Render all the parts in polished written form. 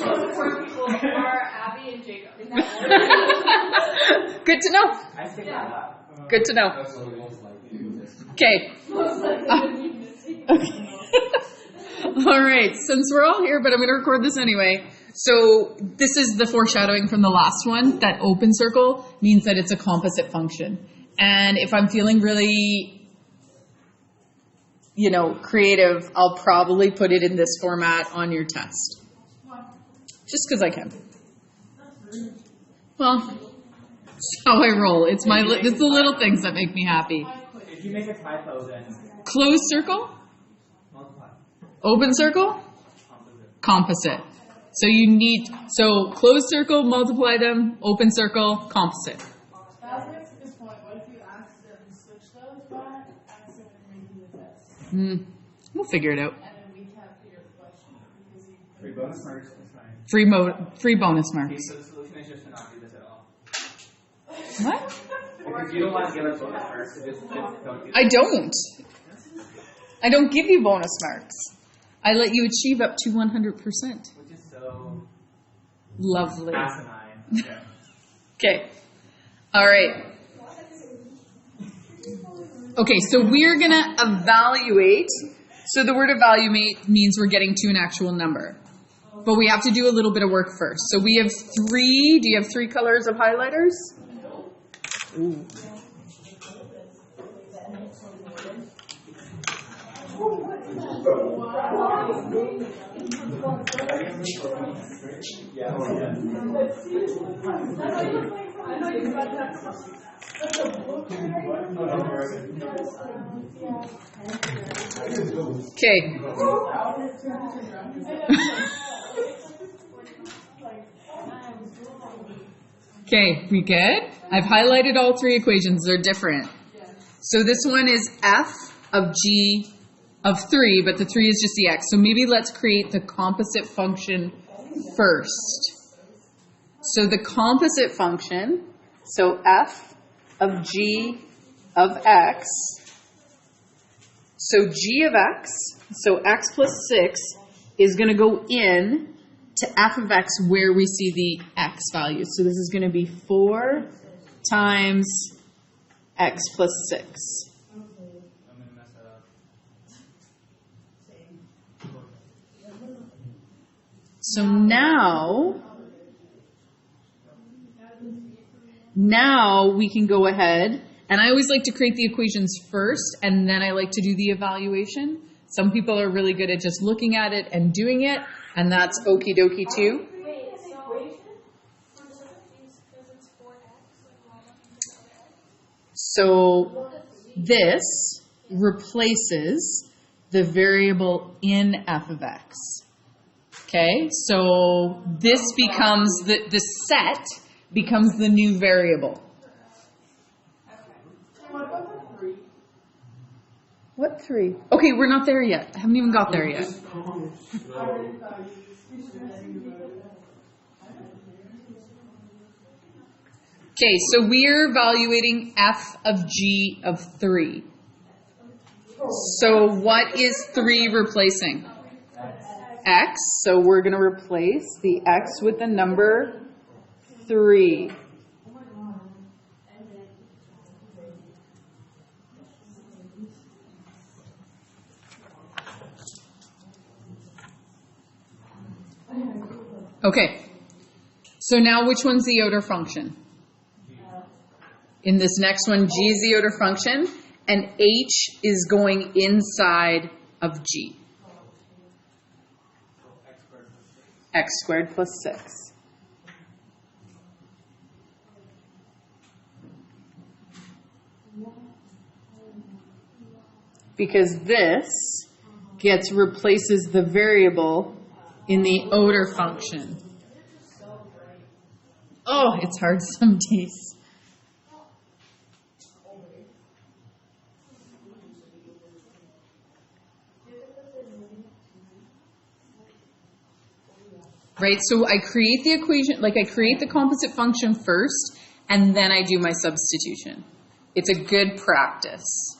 most important people are Abby and Jacob. Good to know. I think that. Good to know. Okay. Okay. All right. Since we're all here, but I'm going to record this anyway. So this is the foreshadowing from the last one. That open circle means that it's a composite function. And if I'm feeling really, creative, I'll probably put it in this format on your test. Just because I can. Well, it's how I roll. It's the little things that make me happy. If you make a typo, then Closed circle, multiply. open circle, composite. So closed circle, multiply them, open circle, composite. That makes a good point. What if you accidentally switch those back, accidentally redo the test? We'll figure it out. And then we can't figure the question because you. Free bonus marks is fine. Free bonus marks. Okay, so the solution is just to not do this at all. What? Because you don't want to give us bonus marks, so just don't do I don't. I don't give you bonus marks. I let you achieve up to 100%. Which is so Lovely. asinine. Yeah. Okay. All right. Okay, so we're going to evaluate. So the word evaluate means we're getting to an actual number. But we have to do a little bit of work first. So we have three. Do you have three colors of highlighters? Ooh. Okay. Okay, we good? I've highlighted all three equations. They're different. So this one is f of g of 3, but the 3 is just the x. So maybe let's create the composite function first. So the composite function, so f of g of x, so g of x, so x plus 6 is going to go in to f of x where we see the x value. So this is going to be 4 times x plus 6. I'm going to mess that up. So now we can go ahead, and I always like to create the equations first, and then I like to do the evaluation. Some people are really good at just looking at it and doing it, and that's okie dokie too. So this replaces the variable in f of x. Okay, so this becomes, the set becomes the new variable. What 3? Okay, we're not there yet. I haven't even got there yet. Okay, so we're evaluating f of g of 3. So what is 3 replacing? X. So we're going to replace the x with the number 3. Okay. So now which one's the outer function? In this next one, g is the outer function, and h is going inside of g. X squared plus 6. Because this replaces the variable in the outer function. Oh, it's hard some days. Right, so I create the equation, I create the composite function first, and then I do my substitution. It's a good practice.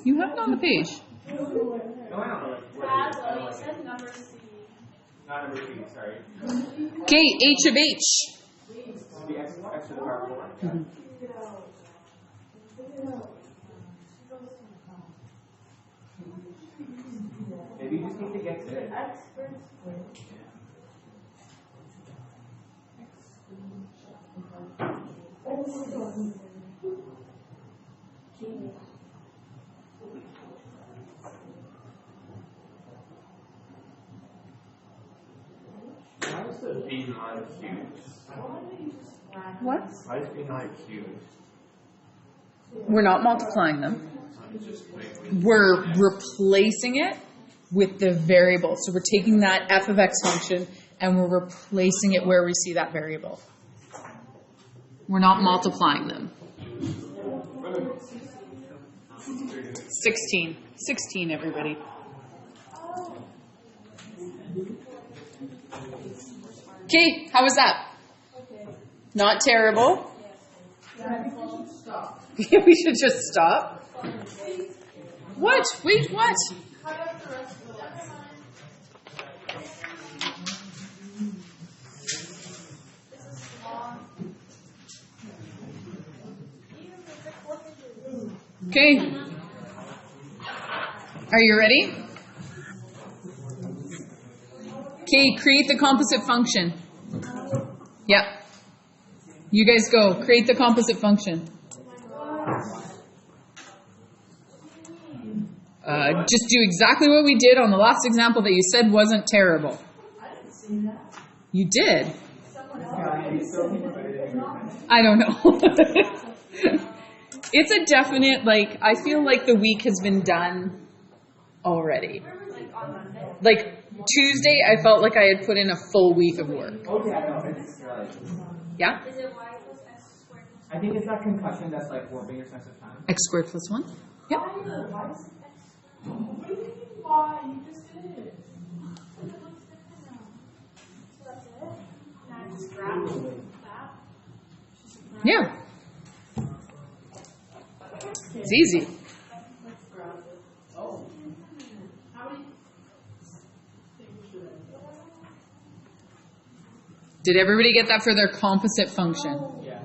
You have it on the page. No, I know. You said number C. Not number 3, sorry. Okay, H of H. Should be X to the power 4. Yeah. Maybe you just need to get to it. Why is the B not cubed? What? Why is B not cubed? We're not multiplying them. We're replacing it with the variable. So we're taking that f of x function and we're replacing it where we see that variable. We're not multiplying them. 16. 16, everybody. Okay, how was that? Not terrible. We should just stop. What? Wait, what? Okay. Are you ready? Okay, create the composite function. Yep. You guys go. Create the composite function. Just do exactly what we did on the last example that you said wasn't terrible. I didn't see that. You did. Someone else. I don't know. It's a definite, like, I feel like the week has been done already. Like, Tuesday, I felt like I had put in a full week of work. Okay, I know. It's Yeah? Is it y plus x squared? I think it's that concussion that's like warping your sense of time. X squared plus 1? Yep. Why is it x? What do you mean why? You just did it. So that's it? Now I just grab that. Yeah. It's easy. Let's grab it. Oh. How many things should I? Did everybody get that for their composite function? Yeah.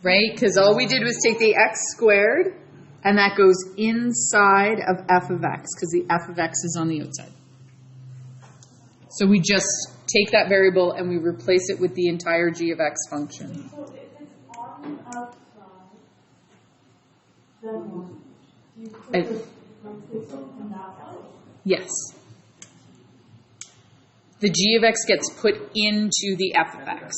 Right? Because all we did was take the x squared, and that goes inside of f of x, because the f of x is on the outside. So we just take that variable and we replace it with the entire g of x function. So if it's on the outside, then what? You put I- it in that way. Yes. The g of x gets put into the f of x.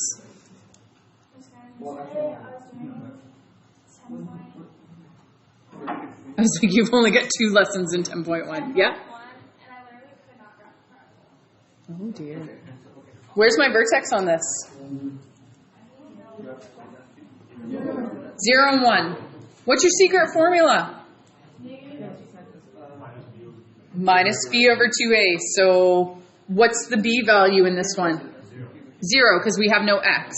I was like, you've only got 2 lessons in 10.1. Yeah? Oh dear. Where's my vertex on this? 0 and 1. What's your secret formula? Minus b over 2a. So what's the b value in this one? 0, because we have no x.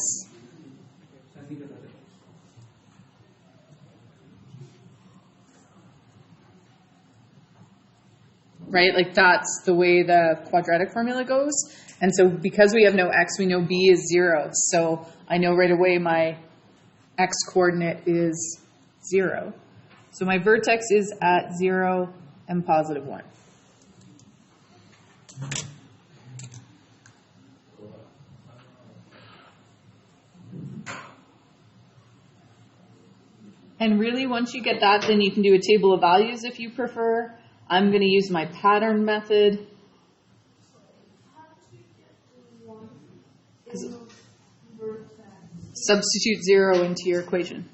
Right? Like that's the way the quadratic formula goes. And so because we have no x, we know b is 0. So I know right away my x coordinate is 0. So my vertex is at 0 and positive 1. And really, once you get that, then you can do a table of values if you prefer. I'm going to use my pattern method. Substitute 0 into your equation.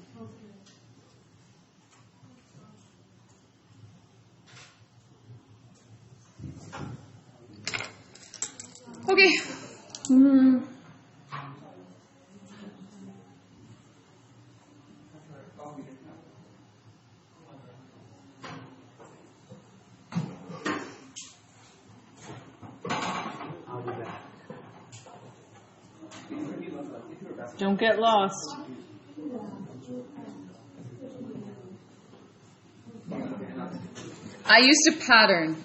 Okay. I'll do that. Don't get lost. I used a pattern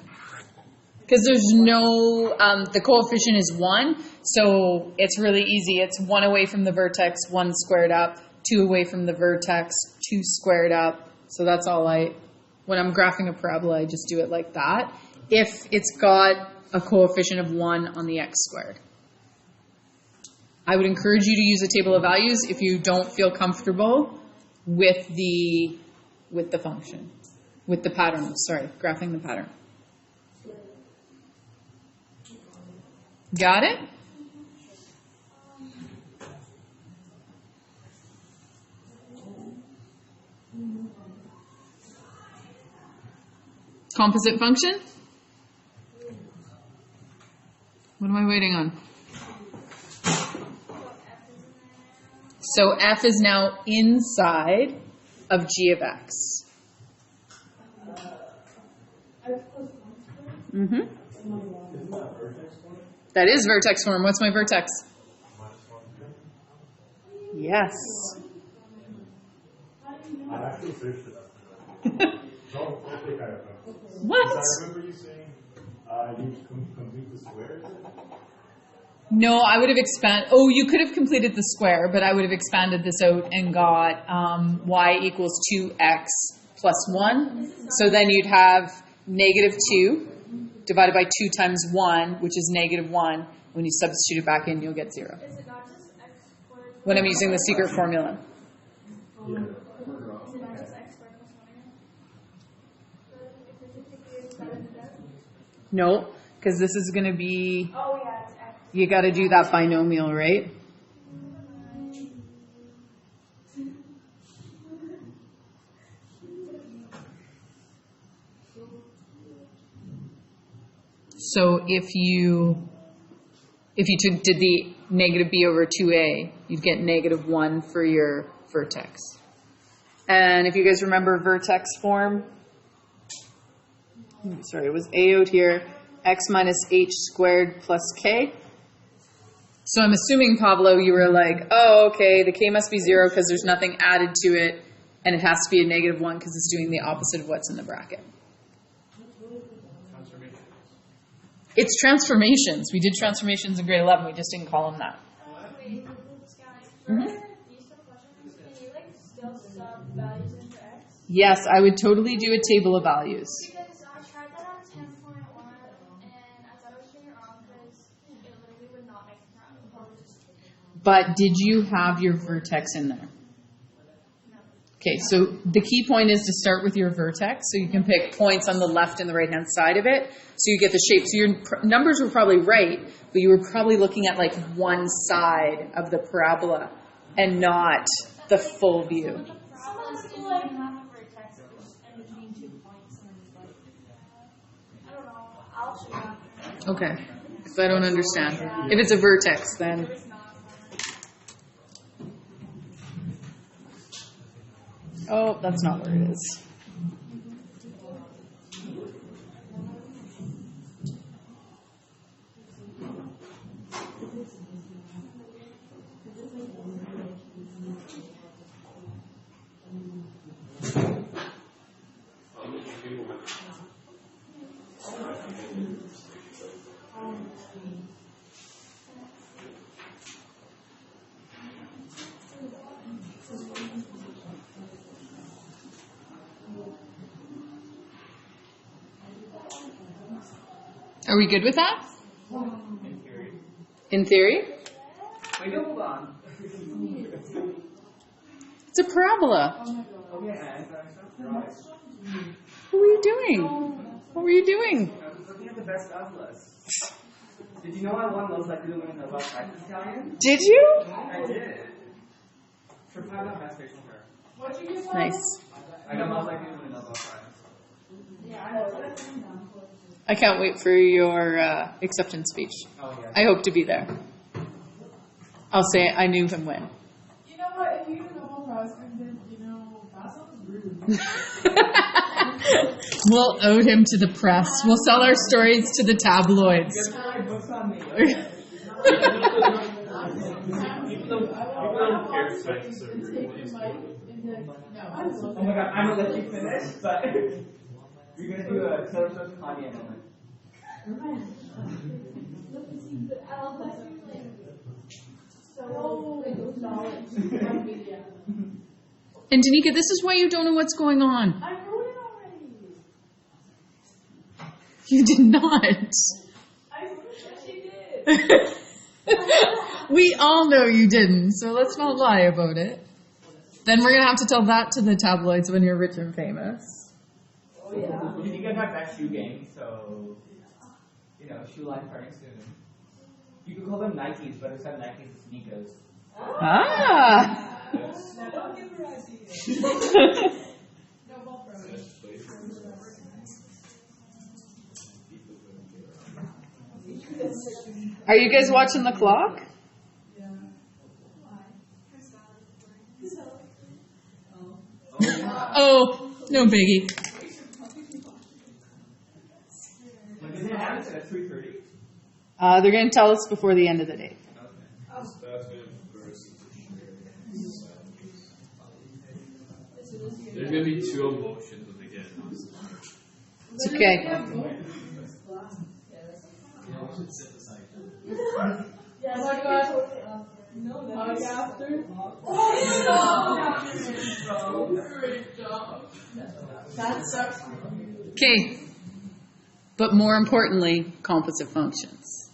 because there's no, the coefficient is 1, so it's really easy. It's 1 away from the vertex, 1 squared up, 2 away from the vertex, 2 squared up. So that's all when I'm graphing a parabola, I just do it like that. If it's got a coefficient of 1 on the x squared. I would encourage you to use a table of values if you don't feel comfortable with the function, with the pattern, graphing the pattern. Got it? Composite function? What am I waiting on? So f is now inside of g of x. Mm-hmm. That is vertex form. What's my vertex? Yes. What? I remember you saying you complete the square. No, I would have expanded. Oh, you could have completed the square, but I would have expanded this out and got y equals 2x plus 1. So then you'd have negative 2 divided by 2 times 1, which is negative 1. When you substitute it back in, you'll get 0. Is it not just x squared? When I'm using the secret formula. Is it not just x squared plus 1 again? If the 50 is better than that? No, because this is going to be, Oh, yeah, it's x. you got to do that binomial, right? So if you did the negative b over 2a, you'd get negative 1 for your vertex. And if you guys remember vertex form, sorry, it was a out here, x minus h squared plus k. So I'm assuming, Pablo, you were like, oh, okay, the k must be 0 because there's nothing added to it, and it has to be a negative 1 because it's doing the opposite of what's in the bracket. It's transformations. We did transformations in grade 11. We just didn't call them that. Wait, guys, Mhm. for these questions, can you still sub values into x? Yes, I would totally do a table of values. Because I tried that on 10.1 and I thought I was doing it wrong because it literally would not make it round. But did you have your vertex in there? Okay, so the key point is to start with your vertex, so you can pick points on the left and the right-hand side of it, so you get the shape. So your numbers were probably right, but you were probably looking at like one side of the parabola and not the full view. Some of them do like half a vertex in between 2 points and it's like, I don't know, I'll show you. Okay, because I don't understand. If it's a vertex, then... It's not. Oh, that's not where it is. Are we good with that? In theory. In theory? Wait, no, hold on. It's a parabola. Okay, and What were you doing? What were you doing? I was looking at the best of list. Did you know I won most likely to win in the Nobel Prize Italian? Did you? I did. For finding out best facial hair. What'd you get? Nice. I got most likely to win a Nobel Prize. Yeah, I know. I can't wait for your acceptance speech. Oh, yeah. I hope to be there. I'll say I knew him when. You know what? If you get a Nobel Prize, and then, that sounds rude. We'll ode him to the press. We'll sell our stories to the tabloids. Just write books on me. Oh my god, I'm gonna let you finish, but. We're gonna do a Taylor Swift Kanye moment. And Danica, this is why you don't know what's going on. I wrote it already. You did not. I wish she did. We all know you didn't, so let's not lie about it. Then we're gonna have to tell that to the tabloids when you're rich and famous. Oh yeah. You guys have that shoe game, so shoe line starting soon. You could call them Nikes, but instead of Nikes, it's sneakers. Ah. Now don't give her ideas. No ball from it. Are you guys watching the clock? Oh, no biggie. When did it happen? At 3:30? They're going to tell us before the end of the day. There's going to be two emotions when they get it. It's okay. Yes, I got no, after. Oh, great job. That sucks. Okay. But more importantly, composite functions.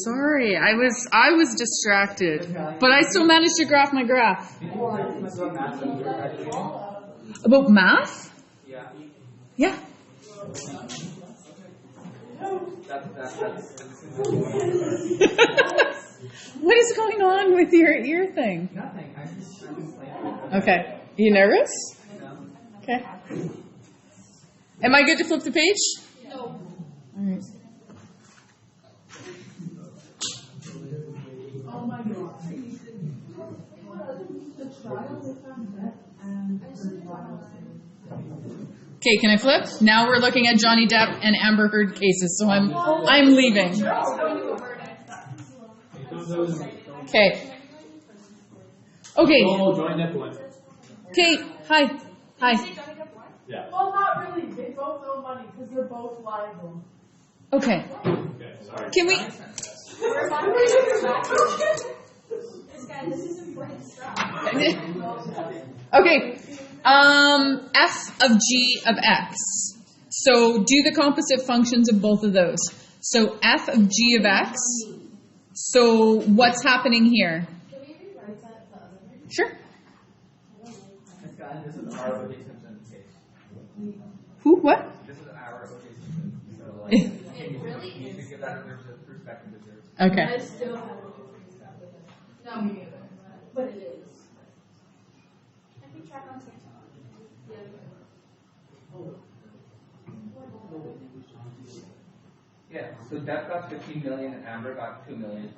Sorry, I was distracted. But I still managed to graph my graph. About math? Yeah. Yeah. What is going on with your ear thing? Nothing. I'm just playing. Okay. You nervous? No. Okay. Am I good to flip the page? No. All right. Oh my god. Okay, can I flip? Now we're looking at Johnny Depp and Amber Heard cases, so I'm leaving. Okay. Okay. Oh, join that one. Okay. Hi. Hi. Yeah. Well, not really. They both owe money because they're both liable. Okay. Okay, sorry. Can we? This is important stuff. Okay. F of G of X. So do the composite functions of both of those. So F of G of X. So what's happening here? Can we rewrite that the other way? Sure. This is our O.J. Simpson case. Who? What? This is our O.J. Simpson. So, like, It really you is. should give that a perspective it deserves. Okay. I still have a different stuff with it. No, me neither. But it is. I keep track on TikTok. Yeah. Yeah, so Depp got 15 million and Amber got 2 million.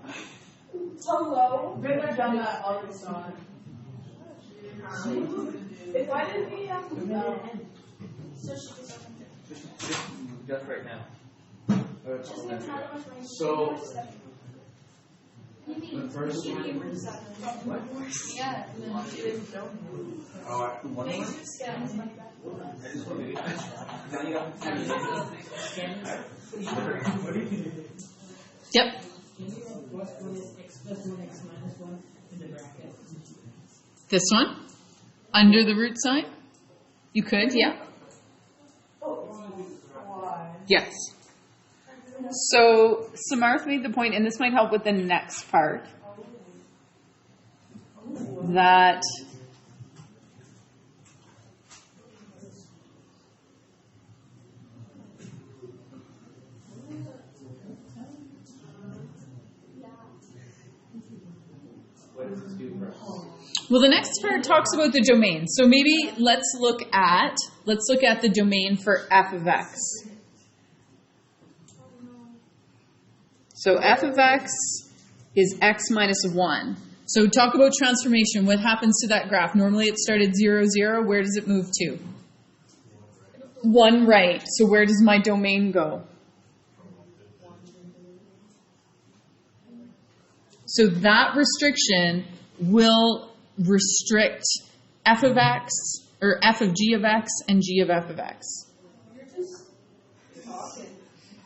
Hello? Been there, done that, already saw it. If I didn't be after that. So she just Just right now. just means how much money So, you need. the first You one- need to give her yeah, and then she didn't show me. Makes you scams like that. Yep. This one? Under the root sign? You could, yeah. Yes. So Samarth made the point, and this might help with the next part, that What does this do for us? well, the next part talks about the domain. So maybe let's look at the domain for f of x. So f of x is x minus 1. So talk about transformation. What happens to that graph? Normally it started 0, 0. Where does it move to? 1 right. So where does my domain go? So that restriction will restrict f of x or f of g of x and g of f of x. You're just talking.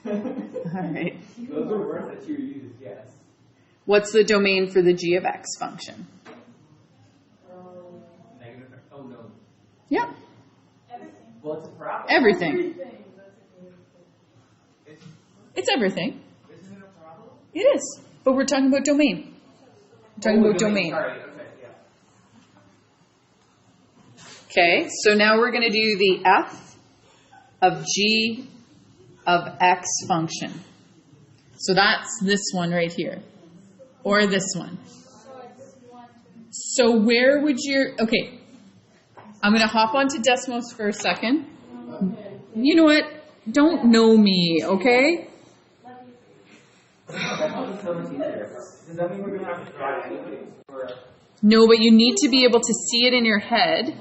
All right. Those are words that you use, yes. What's the domain for the g of x function? Negative. Oh no. Yeah, Well, it's a parabola. everything. That's a good thing. It's everything. Isn't it a parabola? It is. But we're talking about domain. We're talking about domain. Sorry. Okay. Yeah. Okay, so now we're going to do the f of g of x function. So that's this one right here. Or this one. So where would your... Okay, I'm going to hop onto Desmos for a second. You know what? Don't know me, okay? Does that mean we're going to have to try it anyway? Or... No, but you need to be able to see it in your head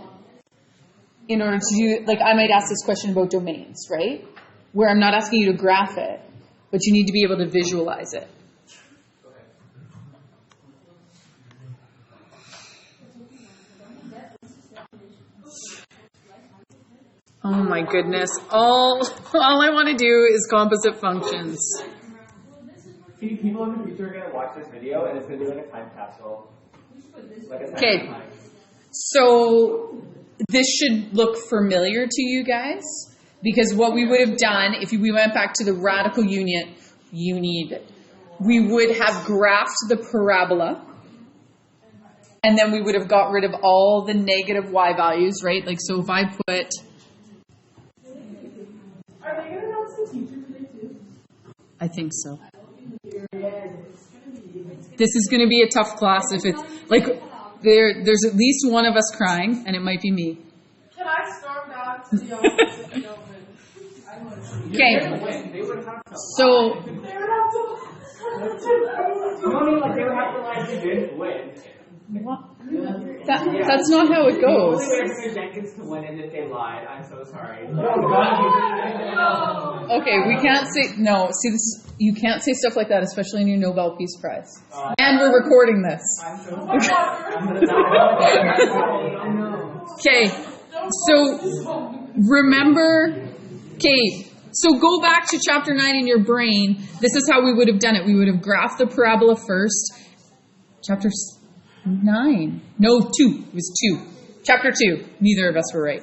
in order to do... Like, I might ask this question about domains, right? Where I'm not asking you to graph it, but you need to be able to visualize it. Oh my goodness. All I want to do is composite functions. See, people in the future are going to watch this video and it's going to be like a time capsule. Like a Okay. time. So this should look familiar to you guys because what we would have done if we went back to the radical union, we would have graphed the parabola and then we would have got rid of all the negative y values, right? Like, so if I put... Are they going to announce the teacher today too? I think so. This is going to be a tough class if it's like there's at least one of us crying, and it might be me. Can I storm back to the office if you don't win? I want to see. Okay, They would have to. so They would have to. You don't mean like they would have to like you didn't win. that's not how it The goes. only way for Jenkins to win is if they lied. I'm so sorry. Okay, we can't say no. See, this you can't say stuff like that, especially in your Nobel Peace Prize. And we're recording this. I'm so Oh my sorry. God. Okay, so remember. Okay, so go back to chapter 9 in your brain. This is how we would have done it. We would have graphed the parabola first. Chapter 9. No, 2. It was 2. Chapter 2. Neither of us were right.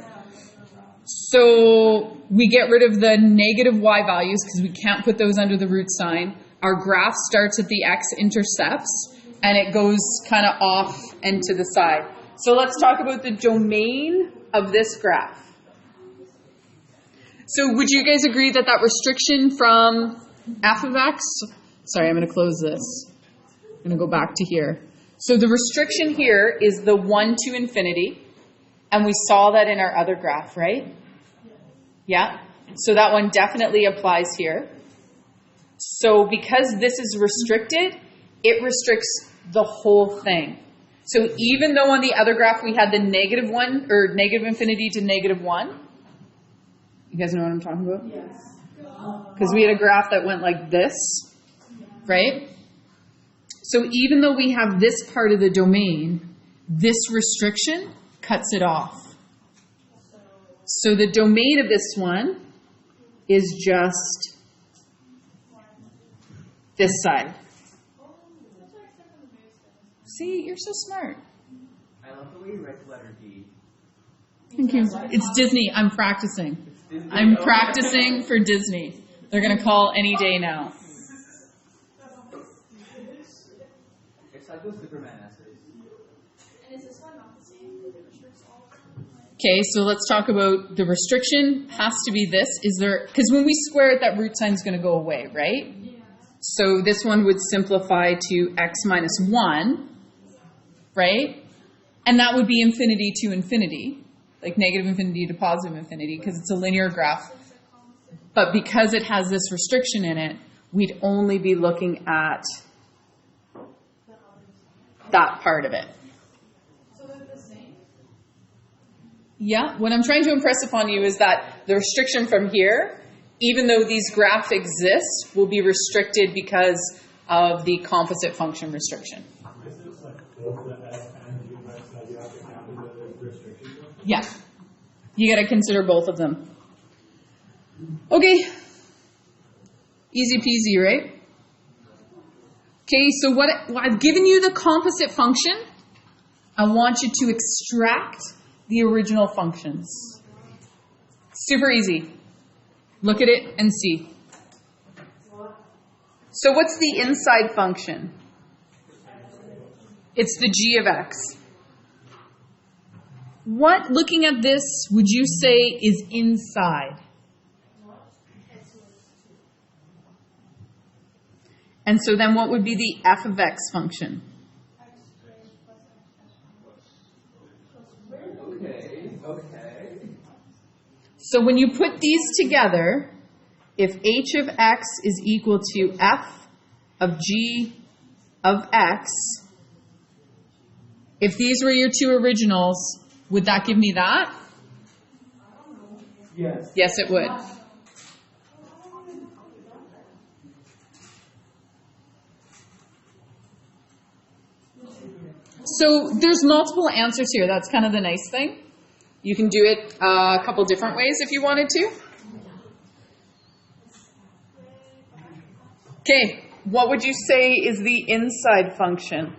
So we get rid of the negative y values because we can't put those under the root sign. Our graph starts at the x-intercepts and it goes kind of off and to the side. So let's talk about the domain of this graph. So would you guys agree that that restriction from f of x... Sorry, I'm going to close this. I'm going to go back to here. So the restriction here is the 1 to infinity. And we saw that in our other graph, right? Yeah? So that one definitely applies here. So because this is restricted, it restricts the whole thing. So even though on the other graph we had the negative 1, or negative infinity to negative 1, you guys know what I'm talking about? Yes. Because we had a graph that went like this, right? So even though we have this part of the domain, this restriction cuts it off. So the domain of this one is just this side. See, you're so smart. I love the way you write the letter D. Thank you. It's Disney. I'm practicing. I'm practicing for Disney. They're going to call any day now. It's like those Superman essays. And is this one not the same? Because it restricts all of them. Okay, so let's talk about the restriction has to be this. Is there, because when we square it, that root sign is going to go away, right? Yeah. So this one would simplify to x minus 1, right? And that would be infinity to infinity, like negative infinity to positive infinity, because it's a linear graph. But because it has this restriction in it, we'd only be looking at that part of it. So they're the same? Yeah, what I'm trying to impress upon you is that the restriction from here, even though these graphs exist, will be restricted because of the composite function restriction. Is this like both the f and g of x that you have to count as a restriction? Yeah, You got to consider both of them. Okay. Easy peasy, right? Okay, so what I've given you the composite function. I want you to extract the original functions. Super easy. Look at it and see. So what's the inside function? It's the g of x. What, looking at this, would you say is inside? And so then what would be the f of x function? Okay. So when you put these together, if h of x is equal to f of g of x, if these were your two originals, would that give me that? Yes. Yes, it would. So there's multiple answers here. That's kind of the nice thing. You can do it a couple different ways if you wanted to. Okay, what would you say is the inside function?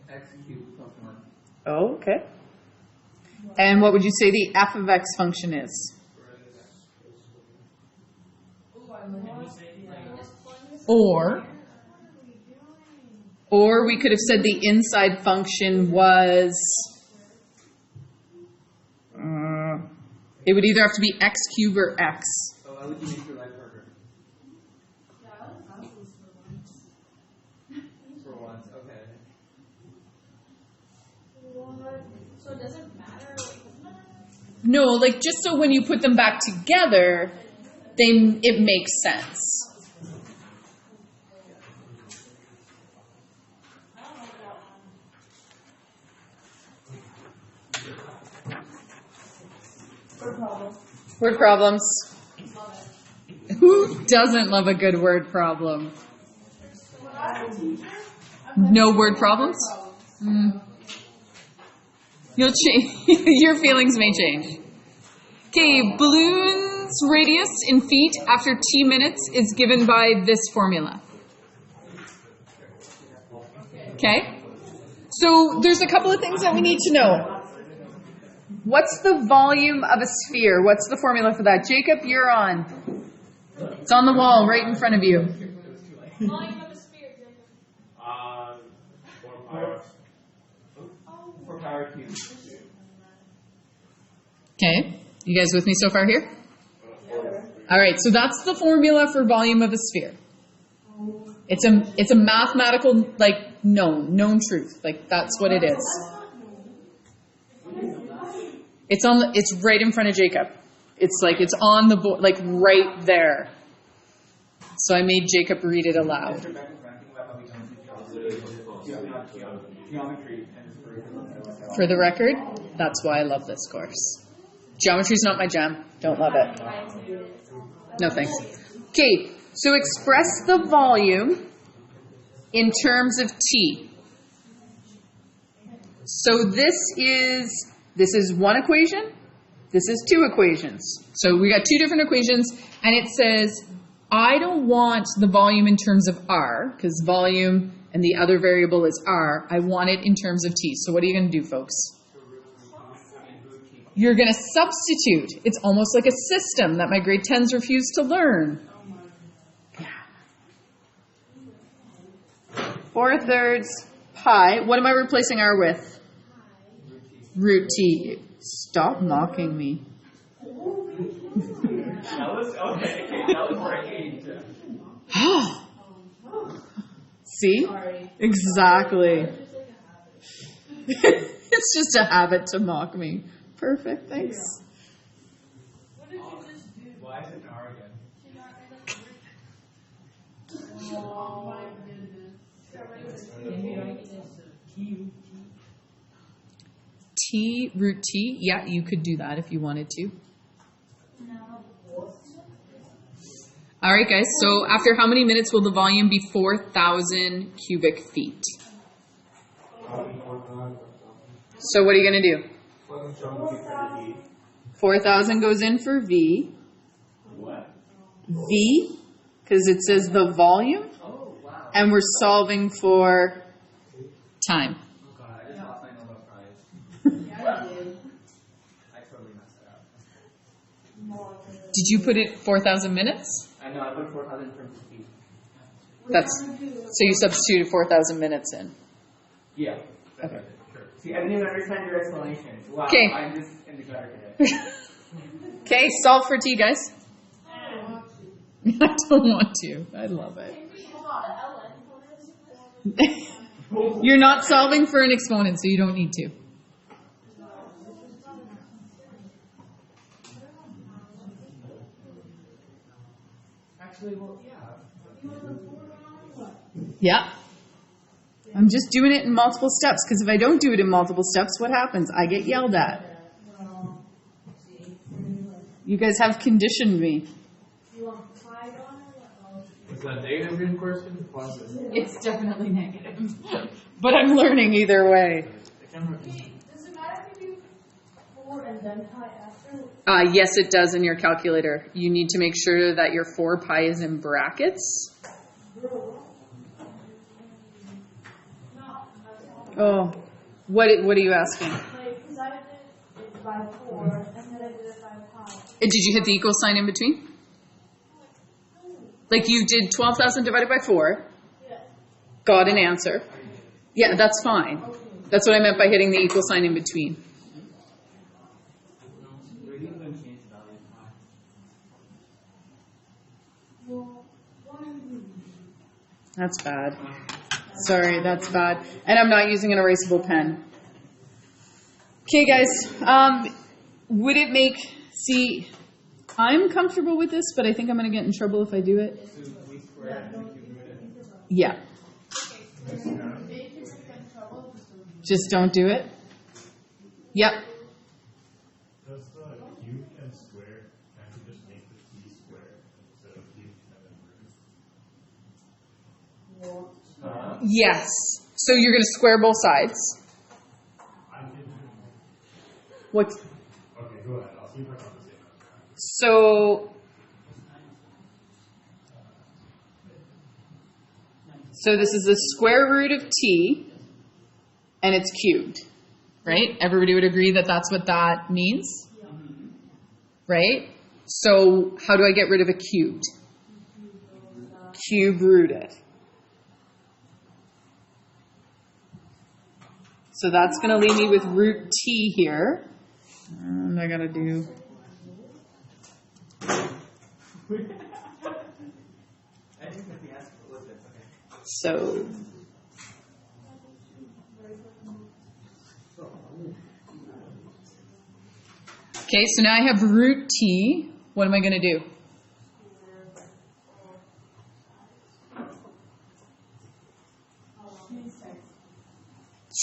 X cubed plus 1. Oh, okay. And what would you say the f of x function is? Or we could have said the inside function was, it would either have to be x cubed or x. So why would you make your life harder? For once, okay. So it doesn't matter. No, like just so when you put them back together, then it makes sense. Word problems. Who doesn't love a good word problem? No word problems? You'll change. Your feelings may change. Okay, balloon's radius in feet after t minutes is given by this formula. Okay? So there's a couple of things that we need to know. What's the volume of a sphere? What's the formula for that? Jacob, you're on. It's on the wall right in front of you. Volume of a sphere, Jacob. 4 power. 4 power cubed. Okay, you guys with me so far here? All right, so that's the formula for volume of a sphere. It's a mathematical, like, known truth. Like, that's what it is. It's right in front of Jacob. It's like it's on the board, like right there. So I made Jacob read it aloud. Geometry. For the record, that's why I love this course. Geometry's not my jam. Don't love it. No thanks. Okay, so express the volume in terms of T. So this is one equation, this is two equations. So we got two different equations, and it says, I don't want the volume in terms of R, because volume and the other variable is R. I want it in terms of T. So what are you going to do, folks? You're going to substitute. It's almost like a system that my grade 10s refuse to learn. 4/3 pi. What am I replacing R with? Root T. Stop mocking me. That was okay. That was great. See? Exactly. It's just a habit to mock me. Perfect, thanks. What did you just do? Why is it an R again? Oh my goodness. T, root T. Yeah, you could do that if you wanted to. All right, guys. So after how many minutes will the volume be 4,000 cubic feet? So what are you going to do? Wasn't shown to be for the 4,000 goes in for V. What? V, because it says the volume, Oh, wow. and we're solving for time. Oh, God, I just lost my Nobel Prize. Yeah, I did. I totally messed it up. Did you put it 4,000 minutes? I know, I put 4,000 from feet. That's so you substituted 4,000 minutes in. Yeah. That's right. Sure. See, I didn't even understand your explanation. Wow, Okay. I'm just in the gutter today. Okay, solve for T, guys. I don't want to. I love it. You're not solving for an exponent, so you don't need to. Actually, well, yeah. Yeah. I'm just doing it in multiple steps, because if I don't do it in multiple steps, what happens? I get yelled at. You guys have conditioned me. Is that negative reinforcement or positive? It's definitely negative. But I'm learning either way. Does it matter if you do 4 and then pi after? Yes, it does in your calculator. You need to make sure that your 4 pi is in brackets. Oh, what are you asking? Like, because I did it by 4 and then I did it by pi. Did you hit the equal sign in between? Like you did 12,000 divided by 4, Yeah. got an answer. Yeah, that's fine. That's what I meant by hitting the equal sign in between. We didn't even change the value of pi. Well, why? That's bad. Sorry, that's bad. And I'm not using an erasable pen. Okay, guys. Would it make... See, I'm comfortable with this, but I think I'm going to get in trouble if I do it. So we square and we cube root it. Yeah. Just don't do it. Yep. Does the cube and square actually just make the t square instead of cube and then root? Yes. So you're going to square both sides. I can do. What? Okay, go ahead. I'll see if I can the same. So this is the square root of t, and it's cubed, right? Everybody would agree that that's what that means, right? So how do I get rid of a cubed? Cube root it. So that's going to leave me with root t here. And I got to do... I think that the answer was this. Okay. So... Okay, so now I have root t. What am I going to do?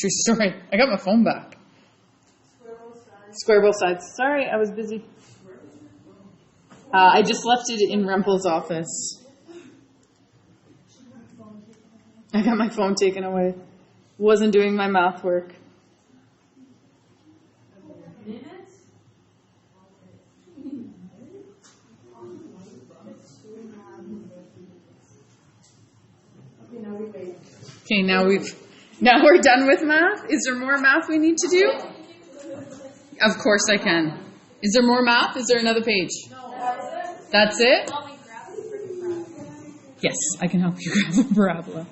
True story. I got my phone back. Square both sides. Sorry, I was busy. I just left it in Rempel's office. I got my phone taken away. Wasn't doing my math work. Okay, now we're done with math. Is there more math we need to do? Of course I can. Is there more math? Is there another page? That's it? Yes, I can help you grab a parabola.